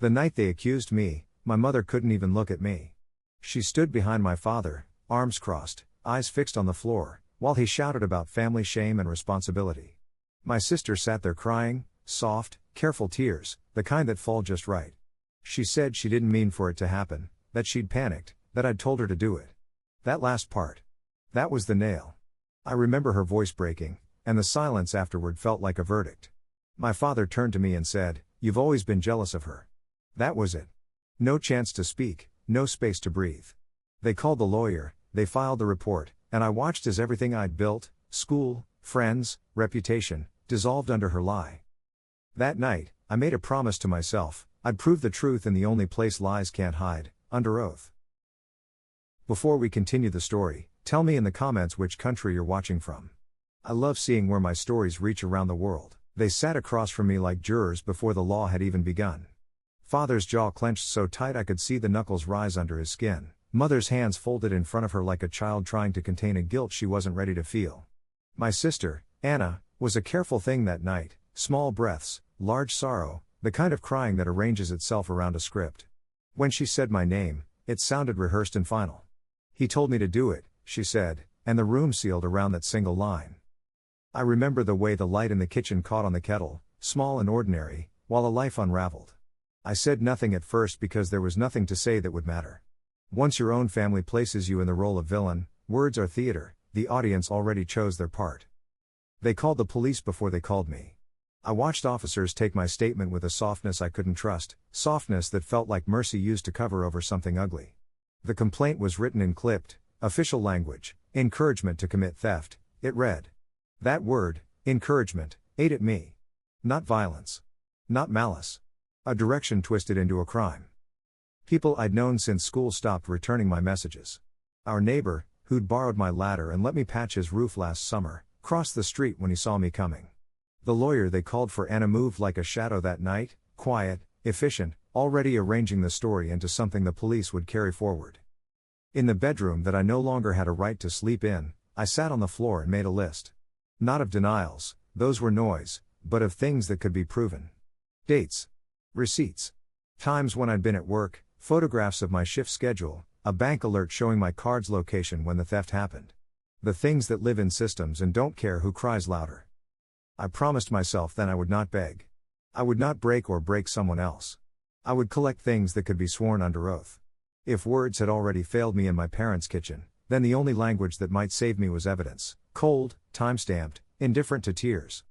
The night they accused me, my mother couldn't even look at me. She stood behind my father, arms crossed, eyes fixed on the floor, while he shouted about family shame and responsibility. My sister sat there crying, soft, careful tears, the kind that fall just right. She said she didn't mean for it to happen, that she'd panicked, that I'd told her to do it. That last part. That was the nail. I remember her voice breaking, and the silence afterward felt like a verdict. My father turned to me and said, "You've always been jealous of her." That was it. No chance to speak, no space to breathe. They called the lawyer, they filed the report, and I watched as everything I'd built, school, friends, reputation, dissolved under her lie. That night, I made a promise to myself, I'd prove the truth in the only place lies can't hide, under oath. Before we continue the story, tell me in the comments which country you're watching from. I love seeing where my stories reach around the world. They sat across from me like jurors before the law had even begun. Father's jaw clenched so tight I could see the knuckles rise under his skin. Mother's hands folded in front of her like a child trying to contain a guilt she wasn't ready to feel. My sister, Anna, was a careful thing that night, small breaths, large sorrow, the kind of crying that arranges itself around a script. When she said my name, it sounded rehearsed and final. "He told me to do it," she said, and the room sealed around that single line. I remember the way the light in the kitchen caught on the kettle, small and ordinary, while a life unraveled. I said nothing at first because there was nothing to say that would matter. Once your own family places you in the role of villain, words are theater, the audience already chose their part. They called the police before they called me. I watched officers take my statement with a softness I couldn't trust, softness that felt like mercy used to cover over something ugly. The complaint was written in clipped, official language, encouragement to commit theft. It read. That word, encouragement, ate at me. Not violence. Not malice. A direction twisted into a crime. People I'd known since school stopped returning my messages. Our neighbor, who'd borrowed my ladder and let me patch his roof last summer, crossed the street when he saw me coming. The lawyer they called for Anna moved like a shadow that night, quiet, efficient, already arranging the story into something the police would carry forward. In the bedroom that I no longer had a right to sleep in, I sat on the floor and made a list. Not of denials, those were noise, but of things that could be proven. Dates. Receipts. Times when I'd been at work, photographs of my shift schedule, a bank alert showing my card's location when the theft happened. The things that live in systems and don't care who cries louder. I promised myself then I would not beg. I would not break or break someone else. I would collect things that could be sworn under oath. If words had already failed me in my parents' kitchen, then the only language that might save me was evidence, cold, time-stamped, indifferent to tears.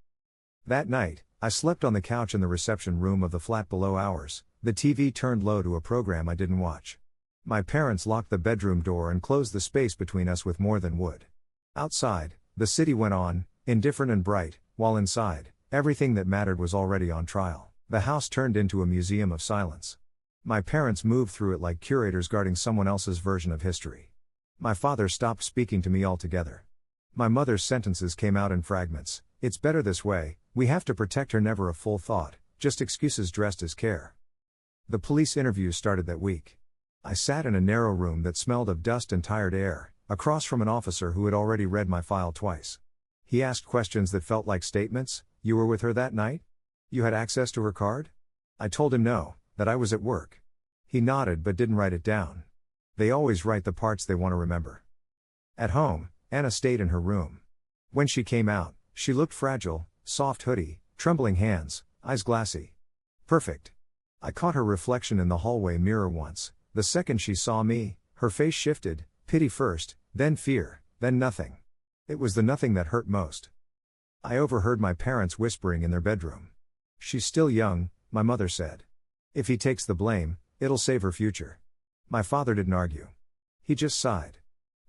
That night, I slept on the couch in the reception room of the flat below ours, the TV turned low to a program I didn't watch. My parents locked the bedroom door and closed the space between us with more than wood. Outside, the city went on, indifferent and bright, while inside, everything that mattered was already on trial. The house turned into a museum of silence. My parents moved through it like curators guarding someone else's version of history. My father stopped speaking to me altogether. My mother's sentences came out in fragments. "It's better this way, we have to protect her," never a full thought, just excuses dressed as care. The police interviews started that week. I sat in a narrow room that smelled of dust and tired air, across from an officer who had already read my file twice. He asked questions that felt like statements. "You were with her that night? You had access to her card?" I told him no, that I was at work. He nodded but didn't write it down. They always write the parts they want to remember. At home, Anna stayed in her room. When she came out, she looked fragile, soft hoodie, trembling hands, eyes glassy. Perfect. I caught her reflection in the hallway mirror once. The second she saw me, her face shifted, pity first, then fear, then nothing. It was the nothing that hurt most. I overheard my parents whispering in their bedroom. "She's still young," my mother said. "If he takes the blame, it'll save her future." My father didn't argue. He just sighed.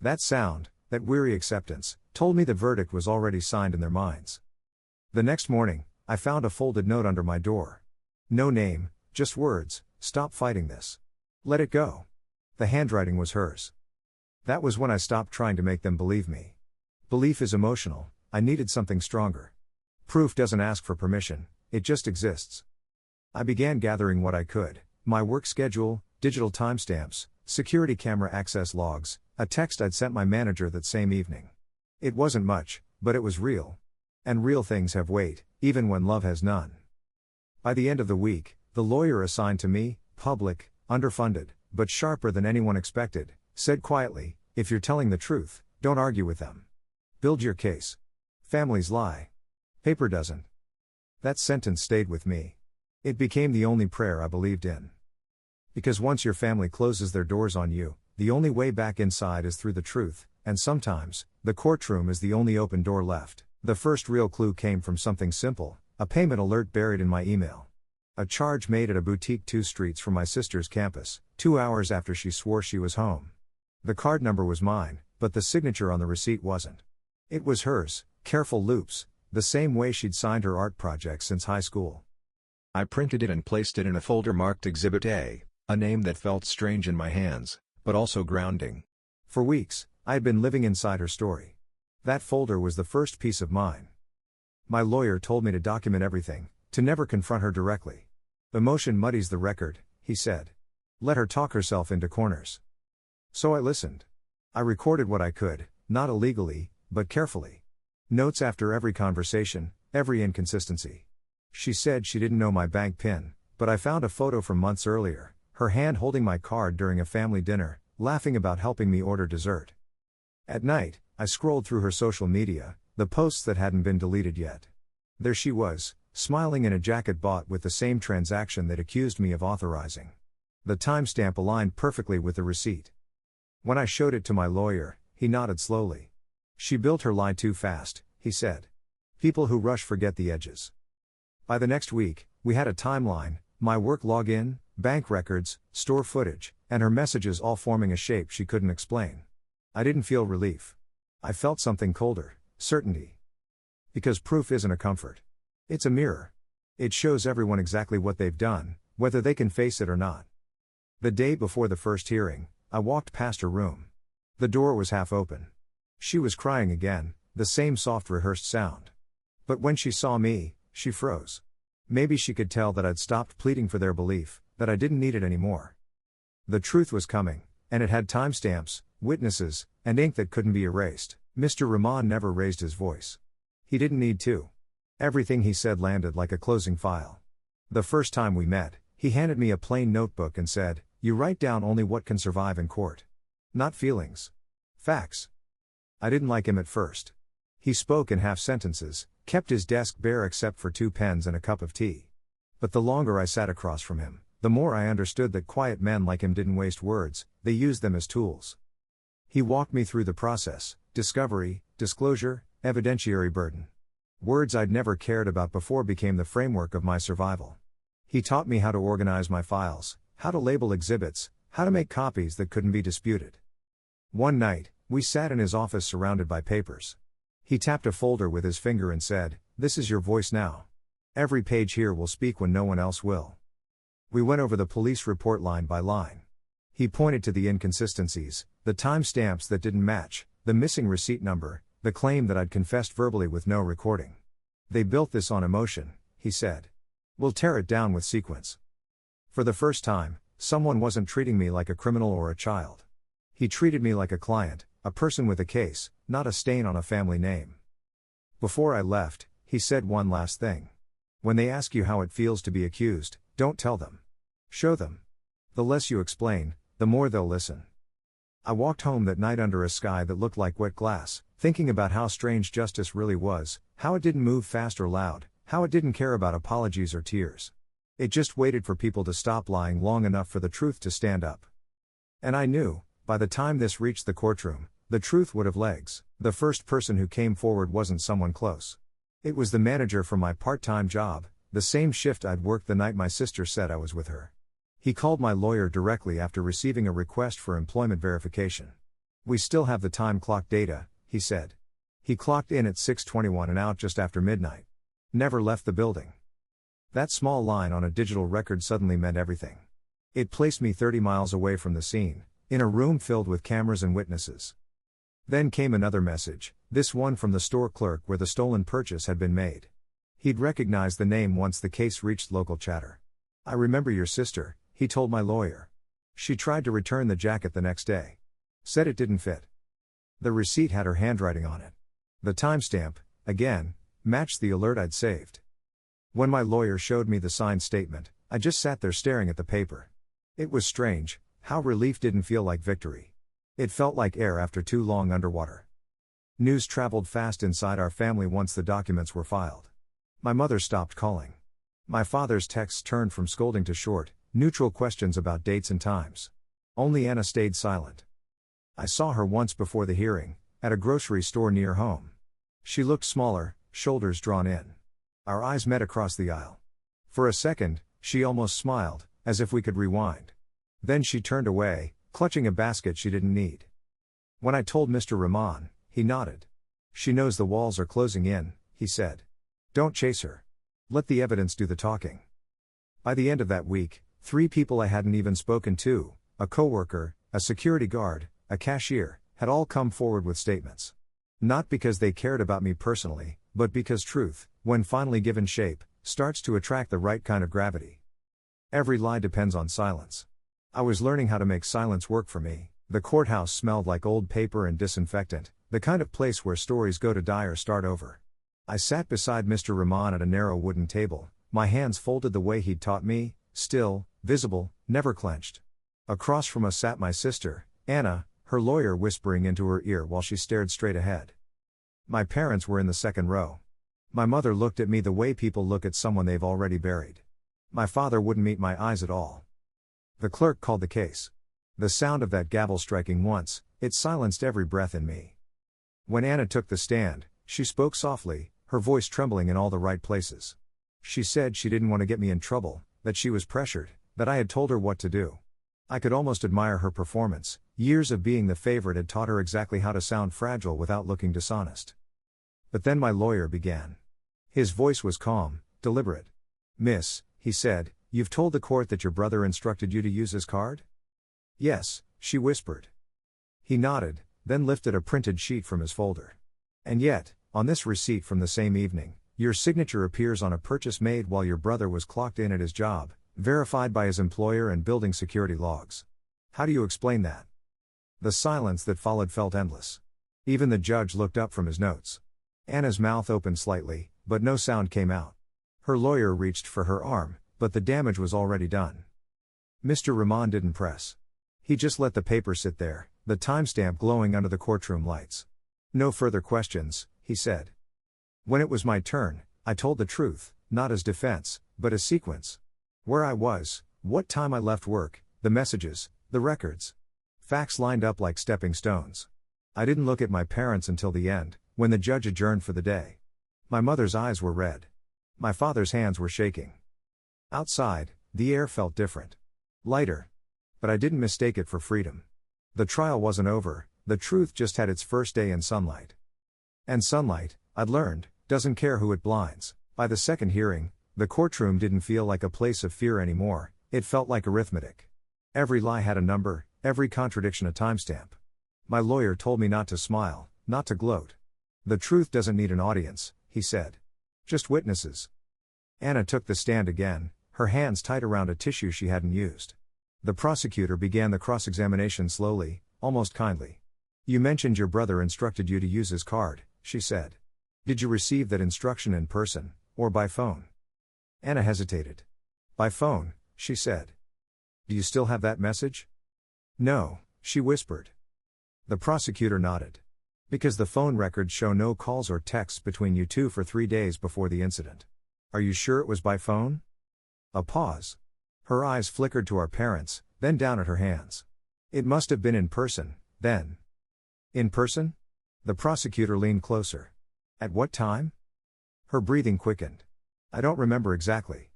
That sound, that weary acceptance, told me the verdict was already signed in their minds. The next morning, I found a folded note under my door. No name, just words: "Stop fighting this. Let it go." The handwriting was hers. That was when I stopped trying to make them believe me. Belief is emotional. I needed something stronger. Proof doesn't ask for permission, it just exists. I began gathering what I could: my work schedule, digital timestamps, security camera access logs, a text I'd sent my manager that same evening. It wasn't much, but it was real. And real things have weight, even when love has none. By the end of the week, The lawyer assigned to me, public, underfunded, but sharper than anyone expected, said quietly, "If you're telling the truth, don't argue with them. Build your case. Families lie. Paper doesn't." That sentence stayed with me. It became the only prayer I believed in. Because once your family closes their doors on you, the only way back inside is through the truth, and sometimes, the courtroom is the only open door left. The first real clue came from something simple, a payment alert buried in my email. A charge made at a boutique 2 streets from my sister's campus, 2 hours after she swore she was home. The card number was mine, but the signature on the receipt wasn't. It was hers, careful loops, the same way she'd signed her art projects since high school. I printed it and placed it in a folder marked Exhibit A, a name that felt strange in my hands, but also grounding. For weeks, I had been living inside her story. That folder was the first piece of mine. My lawyer told me to document everything, to never confront her directly. "Emotion muddies the record," he said. "Let her talk herself into corners." So I listened. I recorded what I could, not illegally, but carefully. Notes after every conversation, every inconsistency. She said she didn't know my bank PIN, but I found a photo from months earlier, her hand holding my card during a family dinner, laughing about helping me order dessert. At night, I scrolled through her social media, the posts that hadn't been deleted yet. There she was, smiling in a jacket bought with the same transaction they'd accused me of authorizing. The timestamp aligned perfectly with the receipt. When I showed it to my lawyer, he nodded slowly. "She built her lie too fast," he said. "People who rush forget the edges." By the next week, we had a timeline, my work login, bank records, store footage, and her messages all forming a shape she couldn't explain. I didn't feel relief. I felt something colder, certainty. Because proof isn't a comfort. It's a mirror. It shows everyone exactly what they've done, whether they can face it or not. The day before the first hearing, I walked past her room. The door was half open. She was crying again, the same soft rehearsed sound. But when she saw me, she froze. Maybe she could tell that I'd stopped pleading for their belief, that I didn't need it anymore. The truth was coming, and it had timestamps, witnesses, and ink that couldn't be erased. Mr. Rahman never raised his voice. He didn't need to. Everything he said landed like a closing file. The first time we met, he handed me a plain notebook and said, "You write down only what can survive in court. Not feelings. Facts." I didn't like him at first. He spoke in half sentences, kept his desk bare except for 2 pens and a cup of tea. But the longer I sat across from him, the more I understood that quiet men like him didn't waste words, they used them as tools. He walked me through the process: discovery, disclosure, evidentiary burden. Words I'd never cared about before became the framework of my survival. He taught me how to organize my files, how to label exhibits, how to make copies that couldn't be disputed. One night, we sat in his office surrounded by papers. He tapped a folder with his finger and said, "This is your voice now. Every page here will speak when no one else will." We went over the police report line by line. He pointed to the inconsistencies, the timestamps that didn't match, the missing receipt number, the claim that I'd confessed verbally with no recording. "They built this on emotion," he said. "We'll tear it down with sequence." For the first time, someone wasn't treating me like a criminal or a child. He treated me like a client, a person with a case, not a stain on a family name. Before I left, he said one last thing. "When they ask you how it feels to be accused, don't tell them. Show them. The less you explain, the more they'll listen." I walked home that night under a sky that looked like wet glass, thinking about how strange justice really was, how it didn't move fast or loud, how it didn't care about apologies or tears. It just waited for people to stop lying long enough for the truth to stand up. And I knew, by the time this reached the courtroom, the truth would have legs. The first person who came forward wasn't someone close. It was the manager from my part-time job, the same shift I'd worked the night my sister said I was with her. He called my lawyer directly after receiving a request for employment verification. "We still have the time clock data," he said. He clocked in at 6:21 and out just after midnight. Never left the building. That small line on a digital record suddenly meant everything. It placed me 30 miles away from the scene, in a room filled with cameras and witnesses. Then came another message, this one from the store clerk where the stolen purchase had been made. He'd recognized the name once the case reached local chatter. "I remember your sister," he told my lawyer. "She tried to return the jacket the next day. Said it didn't fit." The receipt had her handwriting on it. The timestamp, again, matched the alert I'd saved. When my lawyer showed me the signed statement, I just sat there staring at the paper. It was strange, how relief didn't feel like victory. It felt like air after too long underwater. News traveled fast inside our family once the documents were filed. My mother stopped calling. My father's texts turned from scolding to short, neutral questions about dates and times. Only Anna stayed silent. I saw her once before the hearing, at a grocery store near home. She looked smaller, shoulders drawn in. Our eyes met across the aisle. For a second, she almost smiled, as if we could rewind. Then she turned away, clutching a basket she didn't need. When I told Mr. Rahman, he nodded. She knows the walls are closing in, he said. Don't chase her. Let the evidence do the talking. By the end of that week, 3 people I hadn't even spoken to, a coworker, a security guard, a cashier, had all come forward with statements. Not because they cared about me personally, but because truth, when finally given shape, starts to attract the right kind of gravity. Every lie depends on silence. I was learning how to make silence work for me. The courthouse smelled like old paper and disinfectant, the kind of place where stories go to die or start over. I sat beside Mr. Rahman at a narrow wooden table, my hands folded the way he'd taught me, still, visible, never clenched. Across from us sat my sister, Anna, her lawyer whispering into her ear while she stared straight ahead. My parents were in the second row. My mother looked at me the way people look at someone they've already buried. My father wouldn't meet my eyes at all. The clerk called the case. The sound of that gavel striking once, it silenced every breath in me. When Anna took the stand, she spoke softly, her voice trembling in all the right places. She said she didn't want to get me in trouble, that she was pressured, that I had told her what to do. I could almost admire her performance. Years of being the favorite had taught her exactly how to sound fragile without looking dishonest. But then my lawyer began. His voice was calm, deliberate. Miss, he said, you've told the court that your brother instructed you to use his card? Yes, she whispered. He nodded, then lifted a printed sheet from his folder. And yet, on this receipt from the same evening, your signature appears on a purchase made while your brother was clocked in at his job, verified by his employer and building security logs. How do you explain that? The silence that followed felt endless. Even the judge looked up from his notes. Anna's mouth opened slightly, but no sound came out. Her lawyer reached for her arm, but the damage was already done. Mr. Rahman didn't press. He just let the paper sit there, the timestamp glowing under the courtroom lights. No further questions, he said. When it was my turn, I told the truth, not as defense, but as sequence. Where I was, what time I left work, the messages, the records. Facts lined up like stepping stones. I didn't look at my parents until the end, when the judge adjourned for the day. My mother's eyes were red. My father's hands were shaking. Outside, the air felt different. Lighter. But I didn't mistake it for freedom. The trial wasn't over, the truth just had its first day in sunlight. And sunlight, I'd learned, doesn't care who it blinds. By the second hearing, the courtroom didn't feel like a place of fear anymore, it felt like arithmetic. Every lie had a number, every contradiction a timestamp. My lawyer told me not to smile, not to gloat. The truth doesn't need an audience, he said. Just witnesses. Anna took the stand again, her hands tight around a tissue she hadn't used. The prosecutor began the cross-examination slowly, almost kindly. You mentioned your brother instructed you to use his card, she said. Did you receive that instruction in person, or by phone? Anna hesitated. By phone, she said. Do you still have that message? No, she whispered. The prosecutor nodded. Because the phone records show no calls or texts between you two for 3 days before the incident. Are you sure it was by phone? A pause. Her eyes flickered to our parents, then down at her hands. It must have been in person, then. In person? The prosecutor leaned closer. At what time? Her breathing quickened. I don't remember exactly.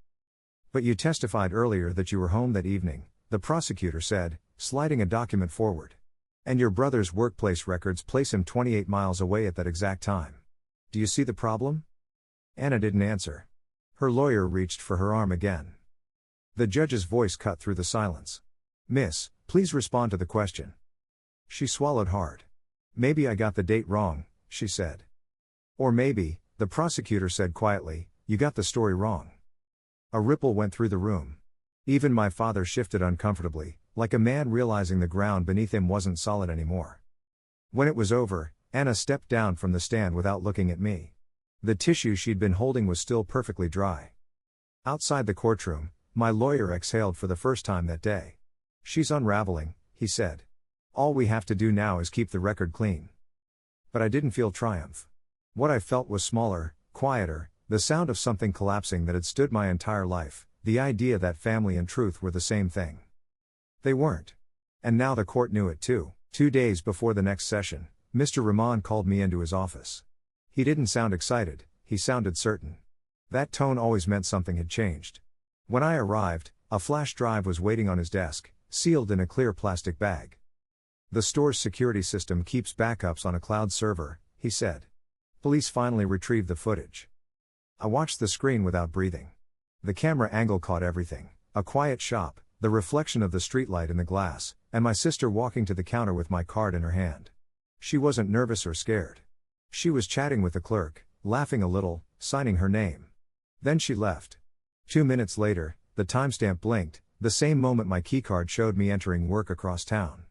But you testified earlier that you were home that evening, the prosecutor said, sliding a document forward. And your brother's workplace records place him 28 miles away at that exact time. Do you see the problem? Anna didn't answer. Her lawyer reached for her arm again. The judge's voice cut through the silence. Miss, please respond to the question. She swallowed hard. Maybe I got the date wrong, she said. Or maybe, the prosecutor said quietly, you got the story wrong. A ripple went through the room. Even my father shifted uncomfortably, like a man realizing the ground beneath him wasn't solid anymore. When it was over, Anna stepped down from the stand without looking at me. The tissue she'd been holding was still perfectly dry. Outside the courtroom, My lawyer exhaled for the first time that day. She's unraveling, he said. All we have to do now is keep the record clean. But I didn't feel triumph. What I felt was smaller, quieter, the sound of something collapsing that had stood my entire life, the idea that family and truth were the same thing. They weren't. And now the court knew it too. 2 days before the next session, Mr. Rahman called me into his office. He didn't sound excited, he sounded certain. That tone always meant something had changed. When I arrived, a flash drive was waiting on his desk, sealed in a clear plastic bag. The store's security system keeps backups on a cloud server, he said. Police finally retrieved the footage. I watched the screen without breathing. The camera angle caught everything: a quiet shop, the reflection of the streetlight in the glass, and my sister walking to the counter with my card in her hand. She wasn't nervous or scared. She was chatting with the clerk, laughing a little, signing her name. Then she left. 2 minutes later, the timestamp blinked, the same moment my keycard showed me entering work across town.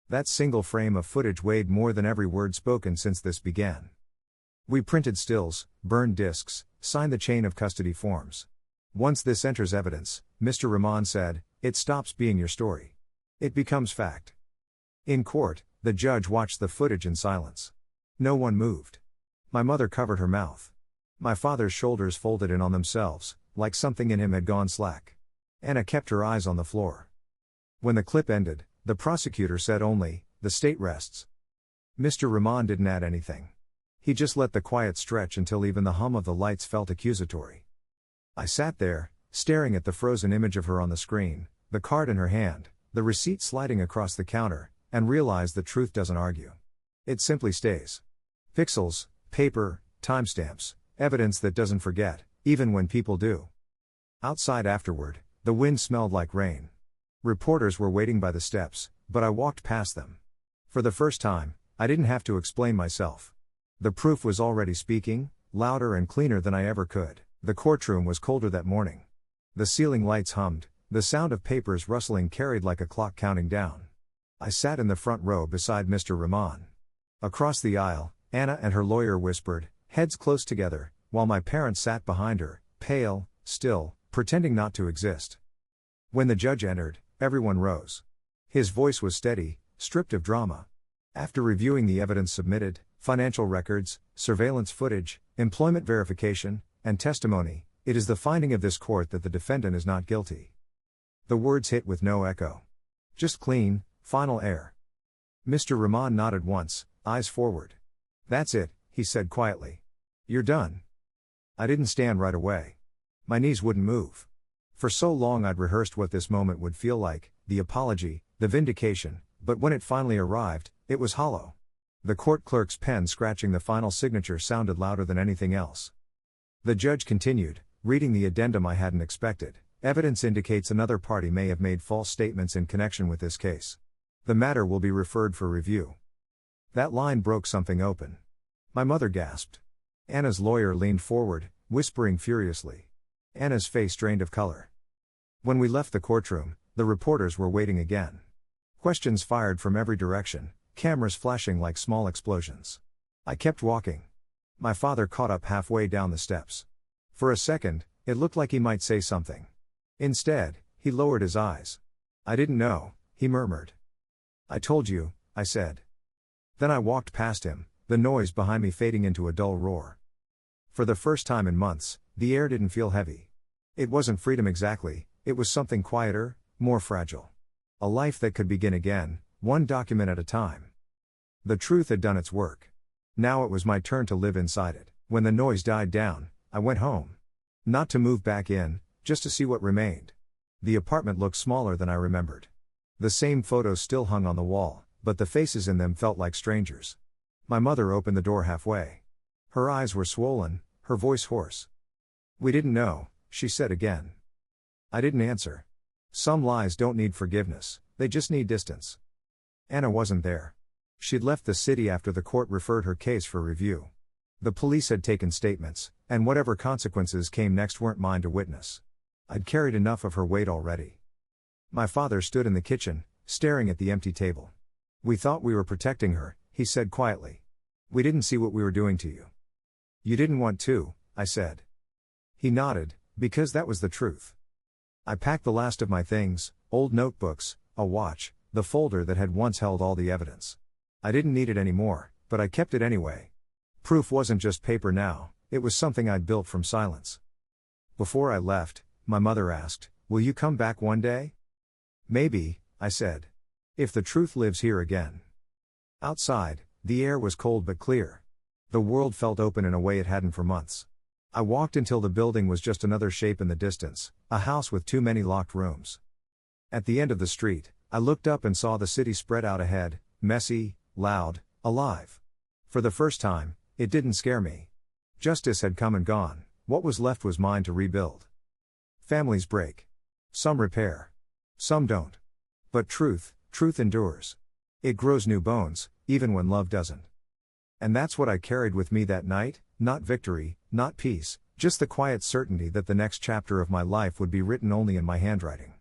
That single frame of footage weighed more than every word spoken since this began. We printed stills, burned discs, signed the chain of custody forms. Once this enters evidence, Mr. Rahman said, it stops being your story. It becomes fact. In court, the judge watched the footage in silence. No one moved. My mother covered her mouth. My father's shoulders folded in on themselves, like something in him had gone slack. Anna kept her eyes on the floor. When the clip ended, the prosecutor said only, the state rests. Mr. Rahman didn't add anything. He just let the quiet stretch until even the hum of the lights felt accusatory. I sat there, staring at the frozen image of her on the screen, the card in her hand, the receipt sliding across the counter, and realized that truth doesn't argue. It simply stays. Pixels, paper, timestamps, evidence that doesn't forget, even when people do. Outside afterward, the wind smelled like rain. Reporters were waiting by the steps, but I walked past them. For the first time, I didn't have to explain myself. The proof was already speaking, louder and cleaner than I ever could. The courtroom was colder that morning. The ceiling lights hummed, the sound of papers rustling carried like a clock counting down. I sat in the front row beside Mr. Rahman. Across the aisle, Anna and her lawyer whispered, heads close together, while my parents sat behind her, pale, still, pretending not to exist. When the judge entered, everyone rose. His voice was steady, stripped of drama. After reviewing the evidence submitted, financial records, surveillance footage, employment verification, and testimony, it is the finding of this court that the defendant is not guilty. The words hit with no echo. Just clean, final air. Mr. Rahman nodded once, eyes forward. That's it, he said quietly. You're done. I didn't stand right away. My knees wouldn't move. For so long I'd rehearsed what this moment would feel like, the apology, the vindication, but when it finally arrived, it was hollow. The court clerk's pen scratching the final signature sounded louder than anything else. The judge continued, reading the addendum I hadn't expected. Evidence indicates another party may have made false statements in connection with this case. The matter will be referred for review. That line broke something open. My mother gasped. Anna's lawyer leaned forward, whispering furiously. Anna's face drained of color. When we left the courtroom, the reporters were waiting again. Questions fired from every direction, cameras flashing like small explosions. I kept walking. My father caught up halfway down the steps. For a second, it looked like he might say something. Instead, he lowered his eyes. I didn't know, he murmured. I told you, I said. Then I walked past him, the noise behind me fading into a dull roar. For the first time in months, the air didn't feel heavy. It wasn't freedom exactly, it was something quieter, more fragile. A life that could begin again, one document at a time. The truth had done its work. Now it was my turn to live inside it. When the noise died down, I went home. Not to move back in, just to see what remained. The apartment looked smaller than I remembered. The same photos still hung on the wall, but the faces in them felt like strangers. My mother opened the door halfway. Her eyes were swollen, her voice hoarse. We didn't know, she said again. I didn't answer. Some lies don't need forgiveness, they just need distance. Anna wasn't there. She'd left the city after the court referred her case for review. The police had taken statements, and whatever consequences came next weren't mine to witness. I'd carried enough of her weight already. My father stood in the kitchen, staring at the empty table. We thought we were protecting her, he said quietly. We didn't see what we were doing to you. You didn't want to, I said. He nodded, because that was the truth. I packed the last of my things, old notebooks, a watch, the folder that had once held all the evidence. I didn't need it anymore, but I kept it anyway. Proof wasn't just paper now, it was something I'd built from silence. Before I left, my mother asked, "Will you come back one day?" "Maybe," I said. "If the truth lives here again." Outside, the air was cold but clear. The world felt open in a way it hadn't for months. I walked until the building was just another shape in the distance, a house with too many locked rooms. At the end of the street, I looked up and saw the city spread out ahead, messy, loud, alive. For the first time, it didn't scare me. Justice had come and gone, what was left was mine to rebuild. Families break. Some repair. Some don't. But truth endures. It grows new bones, even when love doesn't. And that's what I carried with me that night, not victory, not peace, just the quiet certainty that the next chapter of my life would be written only in my handwriting.